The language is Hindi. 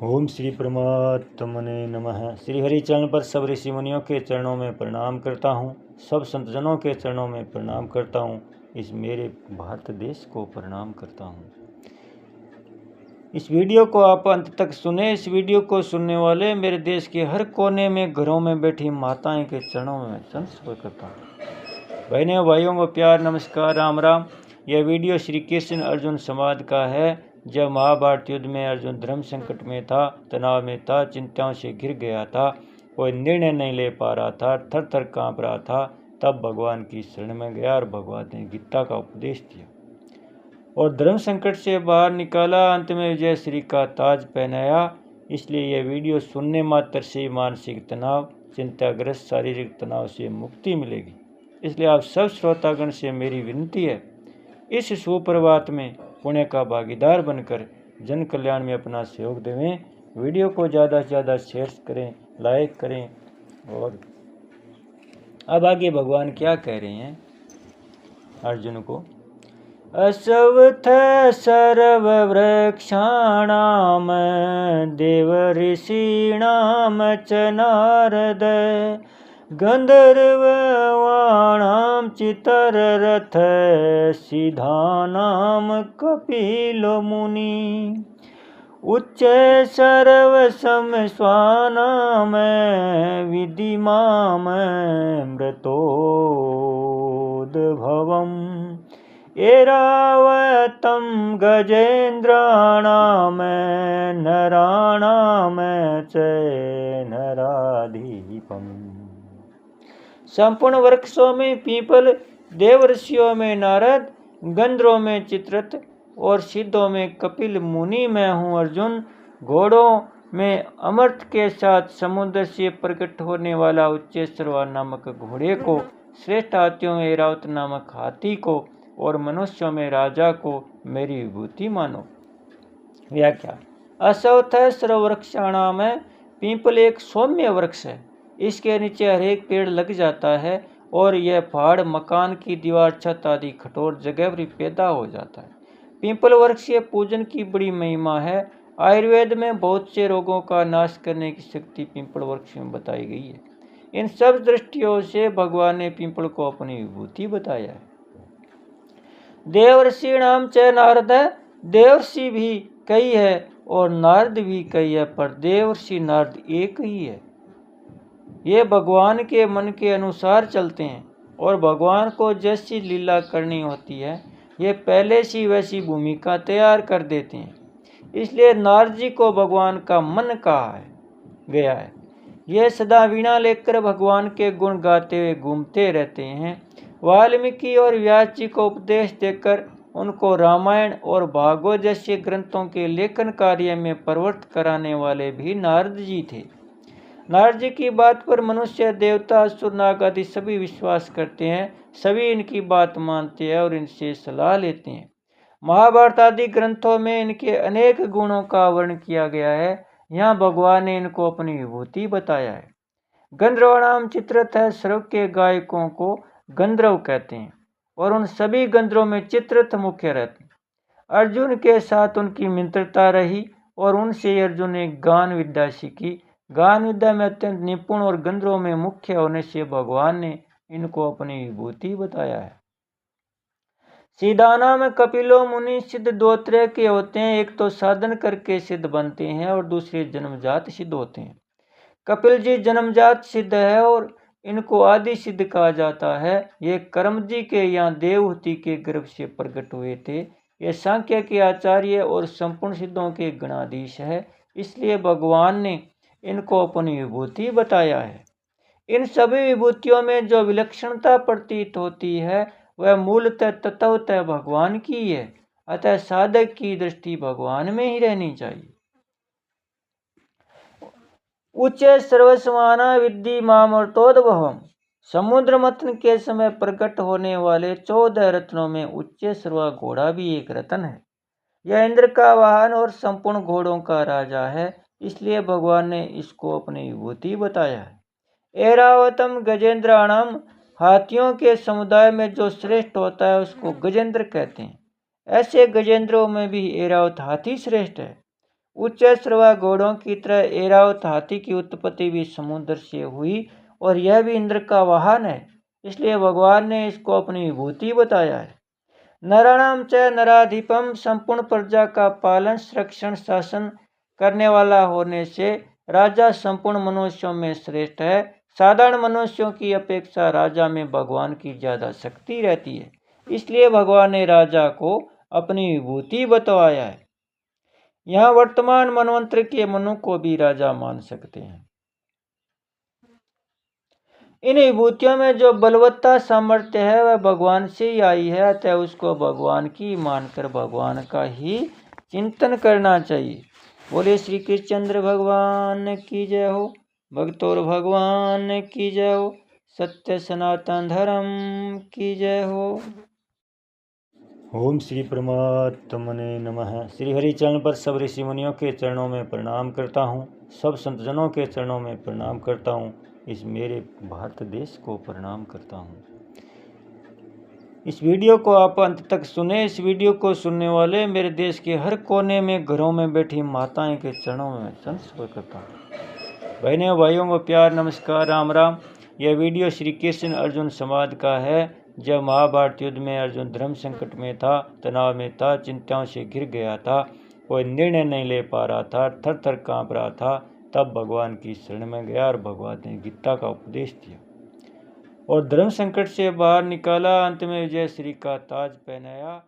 ओम श्री परमात्मने नमः। श्री हरि चरण पर सब ऋषि मुनियों के चरणों में प्रणाम करता हूँ। सब संतजनों के चरणों में प्रणाम करता हूँ। इस मेरे भारत देश को प्रणाम करता हूँ। इस वीडियो को आप अंत तक सुने। इस वीडियो को सुनने वाले मेरे देश के हर कोने में घरों में बैठी माताएं के चरणों में संस्पर्श करता हूँ। बहनों भाइयों को प्यार नमस्कार, राम राम। यह वीडियो श्री कृष्ण अर्जुन संवाद का है। जब महाभारत युद्ध में अर्जुन धर्म संकट में था, तनाव में था, चिंताओं से घिर गया था, कोई निर्णय नहीं ले पा रहा था, थर थर काँप रहा था, तब भगवान की शरण में गया और भगवान ने गीता का उपदेश दिया और धर्म संकट से बाहर निकाला। अंत में विजय श्री का ताज पहनाया। इसलिए यह वीडियो सुनने मात्र से मानसिक तनाव, चिंताग्रस्त शारीरिक तनाव से मुक्ति मिलेगी। इसलिए आप सब श्रोतागण से मेरी विनती है, इस सुप्रभात में पुण्य का भागीदार बनकर जन कल्याण में अपना सहयोग देवें। वीडियो को ज़्यादा से ज़्यादा शेयर करें, लाइक करें। और अब आगे भगवान क्या कह रहे हैं अर्जुन को। असवथ सर्ववृक्षाणां देवर्षीणां च नारद गन्धर्वाणां चितररथ सिद्धानां कपिलो मुनि उच्च सर्वसमस्वानां विधिमामृतोद्भवम् ऐरावतं गजेन्द्राणां नराणां च नराधिपम्। संपूर्ण वृक्षों में पीपल, देवर्षियों में नारद, गंधर्वों में चित्ररथ और सिद्धों में कपिल मुनि मैं हूँ अर्जुन। घोड़ों में अमृत के साथ समुद्र से प्रकट होने वाला उच्चेश्वर नामक घोड़े को, श्रेष्ठ हाथियों में ऐरावत नामक हाथी को और मनुष्यों में राजा को मेरी विभूति मानो। व्याख्या। असवथ सर्ववृक्षाणां में पीपल एक सौम्य वृक्ष है। इसके नीचे हर एक पेड़ लग जाता है और यह पहाड़, मकान की दीवार, छत आदि कठोर जगह पर पैदा हो जाता है। पीपल वृक्ष के पूजन की बड़ी महिमा है। आयुर्वेद में बहुत से रोगों का नाश करने की शक्ति पीपल वृक्ष में बताई गई है। इन सब दृष्टियों से भगवान ने पीपल को अपनी विभूति बताया है। देवर्षीणाम च नारद, देवर्षि भी कई है और नारद भी कई है, पर देवर्षि नारद एक ही है। ये भगवान के मन के अनुसार चलते हैं और भगवान को जैसी लीला करनी होती है ये पहले से वैसी भूमिका तैयार कर देते हैं। इसलिए नारद जी को भगवान का मन कहा गया है। ये सदा वीणा लेकर भगवान के गुण गाते हुए घूमते रहते हैं। वाल्मीकि और व्यास जी को उपदेश देकर उनको रामायण और भागवत जैसे ग्रंथों के लेखन कार्य में प्रवृत्त कराने वाले भी नारद जी थे। नारद जी की बात पर मनुष्य, देवता, असुर, नाग आदि सभी विश्वास करते हैं। सभी इनकी बात मानते हैं और इनसे सलाह लेते हैं। महाभारत आदि ग्रंथों में इनके अनेक गुणों का वर्णन किया गया है। यहाँ भगवान ने इनको अपनी विभूति बताया है। गंधर्वाणाम चित्ररथ है। स्वर्ग के गायकों को गंधर्व कहते हैं और उन सभी गंधर्वों में चित्ररथ मुख्य रहते हैं। अर्जुन के साथ उनकी मित्रता रही और उनसे अर्जुन ने गान विद्या सीखी। गान विद्या में अत्यंत निपुण और गंधर्वों में मुख्य होने से भगवान ने इनको अपनी विभूति बताया है। सिद्धाना में कपिलो मुनि, सिद्ध दो तरह के होते हैं। एक तो साधन करके सिद्ध बनते हैं और दूसरे जन्मजात सिद्ध होते हैं। कपिल जी जन्मजात सिद्ध है और इनको आदि सिद्ध कहा जाता है। ये कर्म जी के यहाँ देवहूति के गर्भ से प्रकट हुए थे। ये सांख्य के आचार्य और संपूर्ण सिद्धों के गणाधीश है। इसलिए भगवान ने इनको अपनी विभूति बताया है। इन सभी विभूतियों में जो विलक्षणता प्रतीत होती है वह मूलतः तत्वतः भगवान की है। अतः साधक की दृष्टि भगवान में ही रहनी चाहिए। उच्च सर्वसमाना विद्धि मामृतोद्भवम्। समुद्र मंथन के समय प्रकट होने वाले 14 रत्नों में उच्च सर्वा घोड़ा भी एक रत्न है। यह इंद्र का वाहन और संपूर्ण घोड़ों का राजा है। इसलिए भगवान ने इसको अपनी विभूति बताया है। ऐरावतम गजेंद्राणाम, हाथियों के समुदाय में जो श्रेष्ठ होता है उसको गजेंद्र कहते हैं। ऐसे गजेंद्रों में भी ऐरावत हाथी श्रेष्ठ है। उच्च श्रवा घोड़ों की तरह ऐरावत हाथी की उत्पत्ति भी समुद्र से हुई और यह भी इंद्र का वाहन है, इसलिए भगवान ने इसको अपनी विभूति बताया है। नराणाम च नराधिपम, संपूर्ण प्रजा का पालन संरक्षण शासन करने वाला होने से राजा संपूर्ण मनुष्यों में श्रेष्ठ है। साधारण मनुष्यों की अपेक्षा राजा में भगवान की ज्यादा शक्ति रहती है, इसलिए भगवान ने राजा को अपनी विभूति बतवाया है। यहाँ वर्तमान मनवंतर के मनु को भी राजा मान सकते हैं। इन विभूतियों में जो बलवत्ता सामर्थ्य है वह भगवान से ही आई है, अतः उसको भगवान की मानकर भगवान का ही चिंतन करना चाहिए। बोले श्री कृष्णचंद्र भगवान की जय हो, भक्तोर भगवान की जय हो, सत्य सनातन धर्म की जय हो। ओम श्री परमात्मने नमः। श्री हरि चरण पर सब ऋषि मुनियों के चरणों में प्रणाम करता हूँ, सब संतजनों के चरणों में प्रणाम करता हूँ, इस मेरे भारत देश को प्रणाम करता हूँ। इस वीडियो को आप अंत तक सुने। इस वीडियो को सुनने वाले मेरे देश के हर कोने में घरों में बैठी माताएं के चरणों में संस्कार करता हूँ। बहनों भाइयों को प्यार नमस्कार राम राम। यह वीडियो श्री कृष्ण अर्जुन संवाद का है। जब महाभारत युद्ध में अर्जुन धर्म संकट में था, तनाव में था, चिंताओं से घिर गया था, कोई निर्णय नहीं ले पा रहा था, थर थर काँप रहा था, तब भगवान की शरण में गया और भगवान ने गीता का उपदेश दिया और धर्म संकट से बाहर निकाला। अंत में विजय श्री का ताज पहनाया।